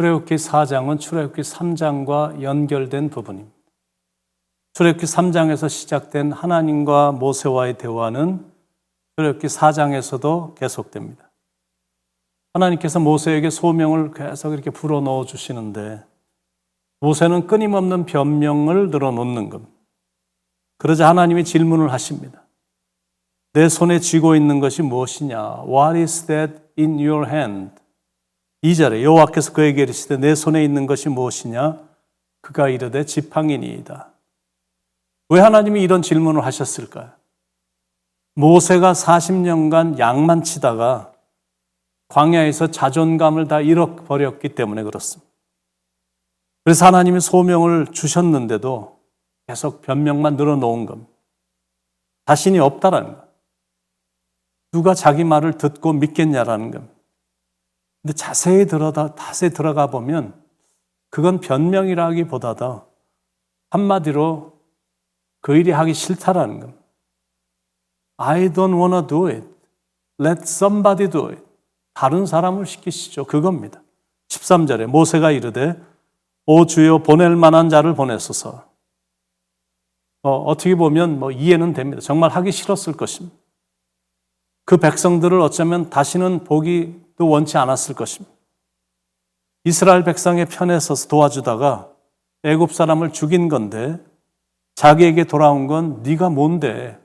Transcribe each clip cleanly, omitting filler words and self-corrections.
출애굽기 4장은 출애굽기 3장과 연결된 부분입니다. 출애굽기 3장에서 시작된 하나님과 모세와의 대화는 출애굽기 4장에서도 계속됩니다. 하나님께서 모세에게 소명을 계속 이렇게 불어넣어 주시는데 모세는 끊임없는 변명을 늘어놓는 겁니다. 그러자 하나님이 질문을 하십니다. 내 손에 쥐고 있는 것이 무엇이냐? What is that in your hand? 2절에 여호와께서 그에게 이르시되 내 손에 있는 것이 무엇이냐? 그가 이르되 지팡이니이다. 왜 하나님이 이런 질문을 하셨을까요? 모세가 40년간 양만 치다가 광야에서 자존감을 다 잃어버렸기 때문에 그렇습니다. 그래서 하나님이 소명을 주셨는데도 계속 변명만 늘어놓은 겁니다. 자신이 없다라는 것. 누가 자기 말을 듣고 믿겠냐라는 겁니다. 근데 자세히 들어가 보면 그건 변명이라기보다도 한마디로 그 일이 하기 싫다라는 겁니다. I don't want to do it. Let somebody do it. 다른 사람을 시키시죠. 그겁니다. 13절에 모세가 이르되 오 주여 보낼 만한 자를 보내소서. 어떻게 보면 이해는 됩니다. 정말 하기 싫었을 것입니다. 그 백성들을 어쩌면 다시는 보기도 원치 않았을 것입니다. 이스라엘 백성의 편에 서서 도와주다가 애굽 사람을 죽인 건데 자기에게 돌아온 건 네가 뭔데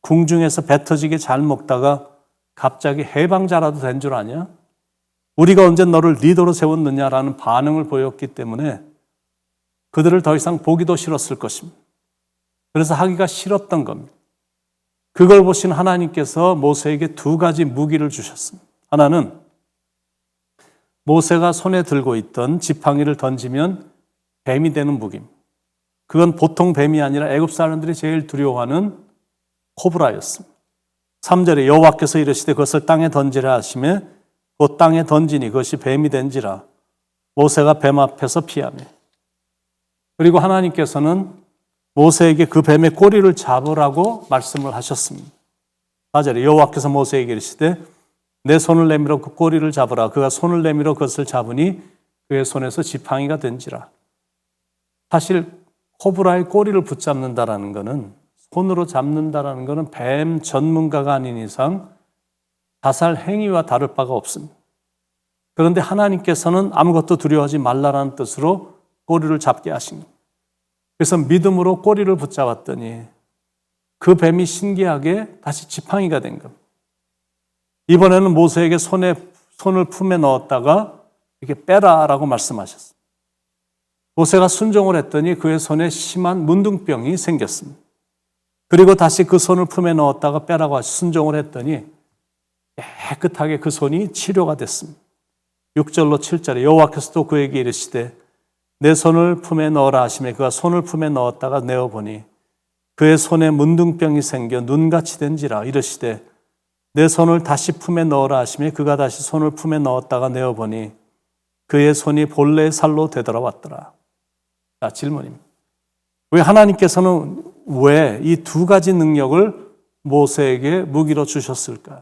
궁중에서 배 터지게 잘 먹다가 갑자기 해방자라도 된 줄 아냐? 우리가 언제 너를 리더로 세웠느냐라는 반응을 보였기 때문에 그들을 더 이상 보기도 싫었을 것입니다. 그래서 하기가 싫었던 겁니다. 그걸 보신 하나님께서 모세에게 두 가지 무기를 주셨습니다. 하나는 모세가 손에 들고 있던 지팡이를 던지면 뱀이 되는 무기입니다. 그건 보통 뱀이 아니라 애굽 사람들이 제일 두려워하는 코브라였습니다. 3절에 여호와께서 이르시되 그것을 땅에 던지라 하시매 곧 땅에 던지니 그것이 뱀이 된지라 모세가 뱀 앞에서 피하며 그리고 하나님께서는 모세에게 그 뱀의 꼬리를 잡으라고 말씀을 하셨습니다. 4절에 여호와께서 모세에게 이르시되 내 손을 내밀어 그 꼬리를 잡으라. 그가 손을 내밀어 그것을 잡으니 그의 손에서 지팡이가 된지라. 사실 코브라의 꼬리를 붙잡는다라는 것은 손으로 잡는다라는 것은 뱀 전문가가 아닌 이상 자살 행위와 다를 바가 없습니다. 그런데 하나님께서는 아무것도 두려워하지 말라라는 뜻으로 꼬리를 잡게 하신 겁니다. 그래서 믿음으로 꼬리를 붙잡았더니 그 뱀이 신기하게 다시 지팡이가 된 겁니다. 이번에는 모세에게 손을 품에 넣었다가 이렇게 빼라라고 말씀하셨습니다. 모세가 순종을 했더니 그의 손에 심한 문둥병이 생겼습니다. 그리고 다시 그 손을 품에 넣었다가 빼라고 하시 순종을 했더니 깨끗하게 그 손이 치료가 됐습니다. 6절로 7절에 여호와께서도 그에게 이르시되 내 손을 품에 넣으라 하시매 그가 손을 품에 넣었다가 내어보니 그의 손에 문둥병이 생겨 눈같이 된지라. 이르시되 내 손을 다시 품에 넣으라 하시매 그가 다시 손을 품에 넣었다가 내어보니 그의 손이 본래의 살로 되돌아왔더라. 자, 질문입니다. 왜 하나님께서는 왜 이 두 가지 능력을 모세에게 무기로 주셨을까요?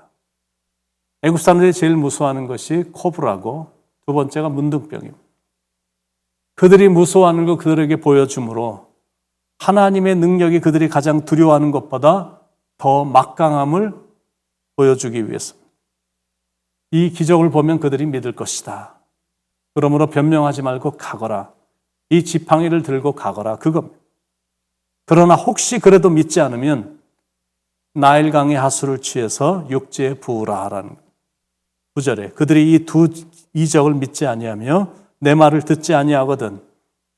애굽 사람들이 제일 무서워하는 것이 코브라고 두 번째가 문둥병입니다. 그들이 무서워하는 거 그들에게 보여주므로 하나님의 능력이 그들이 가장 두려워하는 것보다 더 막강함을 보여주기 위해서입니다. 이 기적을 보면 그들이 믿을 것이다. 그러므로 변명하지 말고 가거라. 이 지팡이를 들고 가거라. 그겁니다. 그러나 혹시 그래도 믿지 않으면 나일강의 하수를 취해서 육지에 부으라 하라는 거예요. 9절에 그들이 이 두 이적을 믿지 아니하며 내 말을 듣지 아니하거든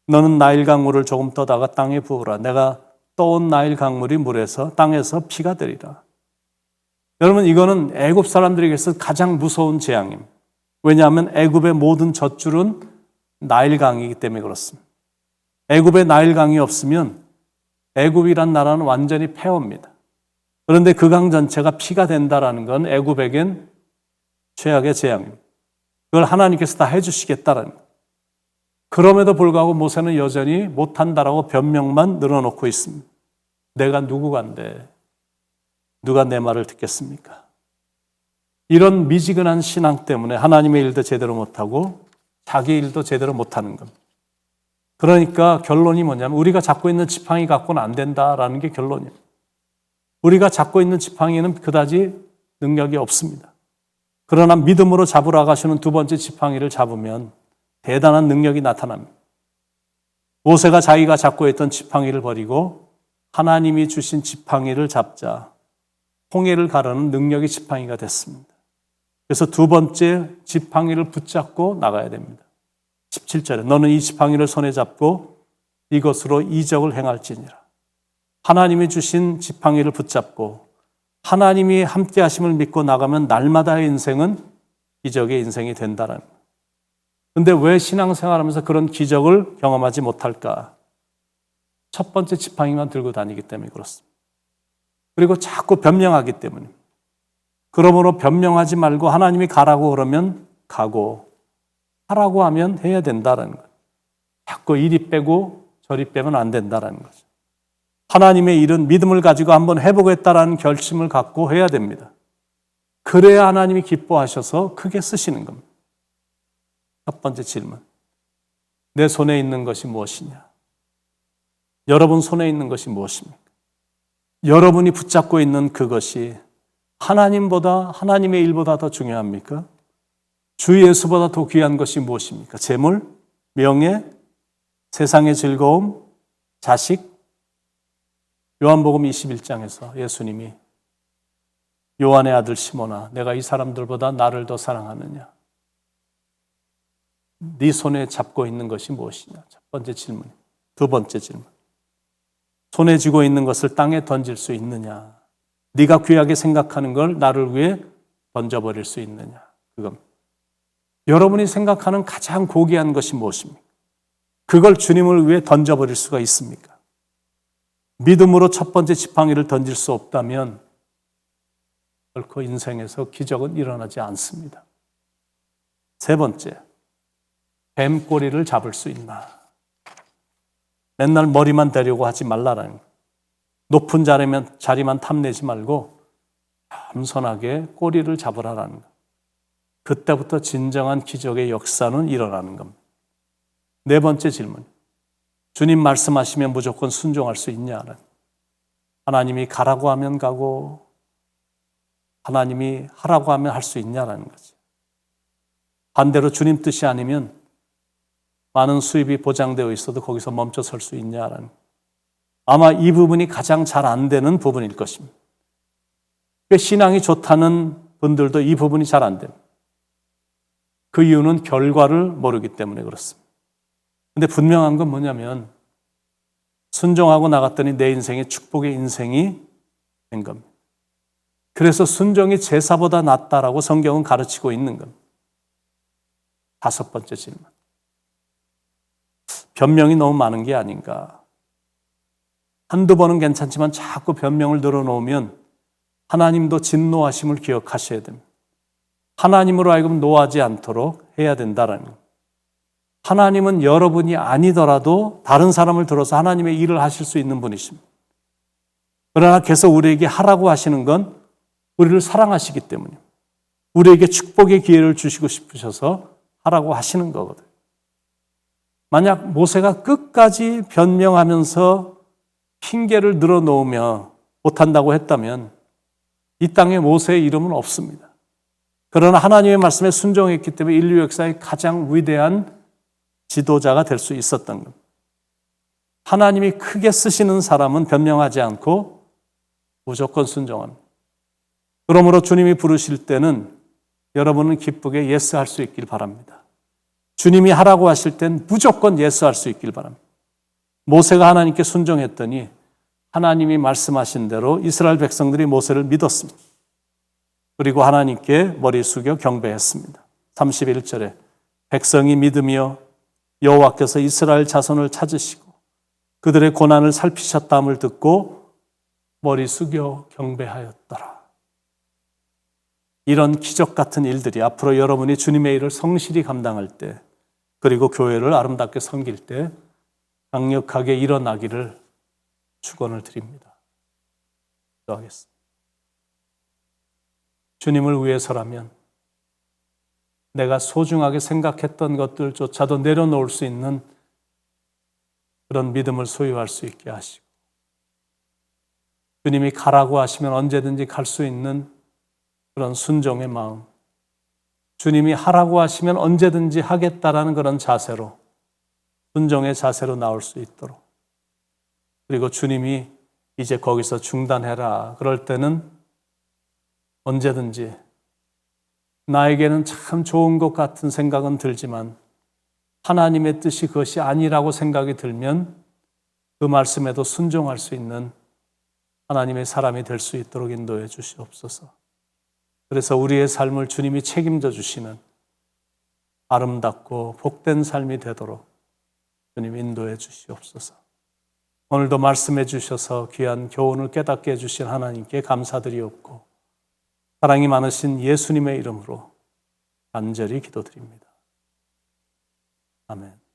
너는 나일강 물을 조금 떠다가 땅에 부으라. 내가 떠온 나일강 물이 물에서 땅에서 피가 되리라. 여러분 이거는 애굽 사람들에게서 가장 무서운 재앙입니다. 왜냐하면 애굽의 모든 젖줄은 나일강이기 때문에 그렇습니다. 애굽에 나일강이 없으면 애굽이란 나라는 완전히 폐허입니다. 그런데 그 강 전체가 피가 된다라는 건 애굽에겐 최악의 재앙입니다. 그걸 하나님께서 다 해주시겠다라는 거예요. 그럼에도 불구하고 모세는 여전히 못한다라고 변명만 늘어놓고 있습니다. 내가 누구간데 누가 내 말을 듣겠습니까? 이런 미지근한 신앙 때문에 하나님의 일도 제대로 못하고 자기 일도 제대로 못하는 겁니다. 그러니까 결론이 뭐냐면 우리가 잡고 있는 지팡이 갖고는 안 된다라는 게 결론이에요. 우리가 잡고 있는 지팡이는 그다지 능력이 없습니다. 그러나 믿음으로 잡으러 가시는 두 번째 지팡이를 잡으면 대단한 능력이 나타납니다. 모세가 자기가 잡고 있던 지팡이를 버리고 하나님이 주신 지팡이를 잡자 홍해를 가르는 능력의 지팡이가 됐습니다. 그래서 두 번째 지팡이를 붙잡고 나가야 됩니다. 17절에 너는 이 지팡이를 손에 잡고 이것으로 이적을 행할지니라. 하나님이 주신 지팡이를 붙잡고 하나님이 함께 하심을 믿고 나가면 날마다의 인생은 기적의 인생이 된다는 거예요. 그런데 왜 신앙생활하면서 그런 기적을 경험하지 못할까? 첫 번째 지팡이만 들고 다니기 때문에 그렇습니다. 그리고 자꾸 변명하기 때문에. 그러므로 변명하지 말고 하나님이 가라고 그러면 가고 하라고 하면 해야 된다는 거예요. 자꾸 이리 빼고 저리 빼면 안 된다는 거죠. 하나님의 일은 믿음을 가지고 한번 해보겠다라는 결심을 갖고 해야 됩니다. 그래야 하나님이 기뻐하셔서 크게 쓰시는 겁니다. 첫 번째 질문. 내 손에 있는 것이 무엇이냐? 여러분 손에 있는 것이 무엇입니까? 여러분이 붙잡고 있는 그것이 하나님보다, 하나님의 일보다 더 중요합니까? 주 예수보다 더 귀한 것이 무엇입니까? 재물, 명예, 세상의 즐거움, 자식? 요한복음 21장에서 예수님이 요한의 아들 시몬아, 내가 이 사람들보다 나를 더 사랑하느냐? 네 손에 잡고 있는 것이 무엇이냐? 첫 번째 질문. 두 번째 질문. 손에 쥐고 있는 것을 땅에 던질 수 있느냐? 네가 귀하게 생각하는 걸 나를 위해 던져버릴 수 있느냐? 그건 여러분이 생각하는 가장 고귀한 것이 무엇입니까? 그걸 주님을 위해 던져버릴 수가 있습니까? 믿음으로 첫 번째 지팡이를 던질 수 없다면 결코 인생에서 기적은 일어나지 않습니다. 세 번째, 뱀꼬리를 잡을 수 있나? 맨날 머리만 대려고 하지 말라라는 거예요. 높은 자리만 탐내지 말고 겸손하게 꼬리를 잡으라라는 거예요. 그때부터 진정한 기적의 역사는 일어나는 겁니다. 네 번째 질문. 주님 말씀하시면 무조건 순종할 수 있냐는. 하나님이 가라고 하면 가고 하나님이 하라고 하면 할 수 있냐라는 거죠. 반대로 주님 뜻이 아니면 많은 수입이 보장되어 있어도 거기서 멈춰 설 수 있냐라는. 아마 이 부분이 가장 잘 안 되는 부분일 것입니다. 신앙이 좋다는 분들도 이 부분이 잘 안 됩니다. 그 이유는 결과를 모르기 때문에 그렇습니다. 근데 분명한 건 뭐냐면 순종하고 나갔더니 내 인생이 축복의 인생이 된 겁니다. 그래서 순종이 제사보다 낫다라고 성경은 가르치고 있는 겁니다. 다섯 번째 질문. 변명이 너무 많은 게 아닌가. 한두 번은 괜찮지만 자꾸 변명을 늘어놓으면 하나님도 진노하심을 기억하셔야 됩니다. 하나님으로 하여금 노하지 않도록 해야 된다라는 거예요. 하나님은 여러분이 아니더라도 다른 사람을 들어서 하나님의 일을 하실 수 있는 분이십니다. 그러나 계속 우리에게 하라고 하시는 건 우리를 사랑하시기 때문입니다. 우리에게 축복의 기회를 주시고 싶으셔서 하라고 하시는 거거든요. 만약 모세가 끝까지 변명하면서 핑계를 늘어놓으며 못한다고 했다면 이 땅에 모세의 이름은 없습니다. 그러나 하나님의 말씀에 순종했기 때문에 인류 역사의 가장 위대한 지도자가 될 수 있었던 겁니다. 하나님이 크게 쓰시는 사람은 변명하지 않고 무조건 순종합니다. 그러므로 주님이 부르실 때는 여러분은 기쁘게 예스할 수 있길 바랍니다. 주님이 하라고 하실 땐 무조건 예스할 수 있길 바랍니다. 모세가 하나님께 순종했더니 하나님이 말씀하신 대로 이스라엘 백성들이 모세를 믿었습니다. 그리고 하나님께 머리 숙여 경배했습니다. 31절에 백성이 믿으며 여호와께서 이스라엘 자손을 찾으시고 그들의 고난을 살피셨다함을 듣고 머리 숙여 경배하였더라. 이런 기적 같은 일들이 앞으로 여러분이 주님의 일을 성실히 감당할 때 그리고 교회를 아름답게 섬길 때 강력하게 일어나기를 축원을 드립니다. 기도하겠습니다. 주님을 위해서라면 내가 소중하게 생각했던 것들조차도 내려놓을 수 있는 그런 믿음을 소유할 수 있게 하시고, 주님이 가라고 하시면 언제든지 갈 수 있는 그런 순종의 마음, 주님이 하라고 하시면 언제든지 하겠다라는 그런 자세로, 순종의 자세로 나올 수 있도록, 그리고 주님이 이제 거기서 중단해라 그럴 때는 언제든지 나에게는 참 좋은 것 같은 생각은 들지만 하나님의 뜻이 그것이 아니라고 생각이 들면 그 말씀에도 순종할 수 있는 하나님의 사람이 될 수 있도록 인도해 주시옵소서. 그래서 우리의 삶을 주님이 책임져 주시는 아름답고 복된 삶이 되도록 주님 인도해 주시옵소서. 오늘도 말씀해 주셔서 귀한 교훈을 깨닫게 해주신 하나님께 감사드리옵고 사랑이 많으신 예수님의 이름으로 간절히 기도드립니다. 아멘.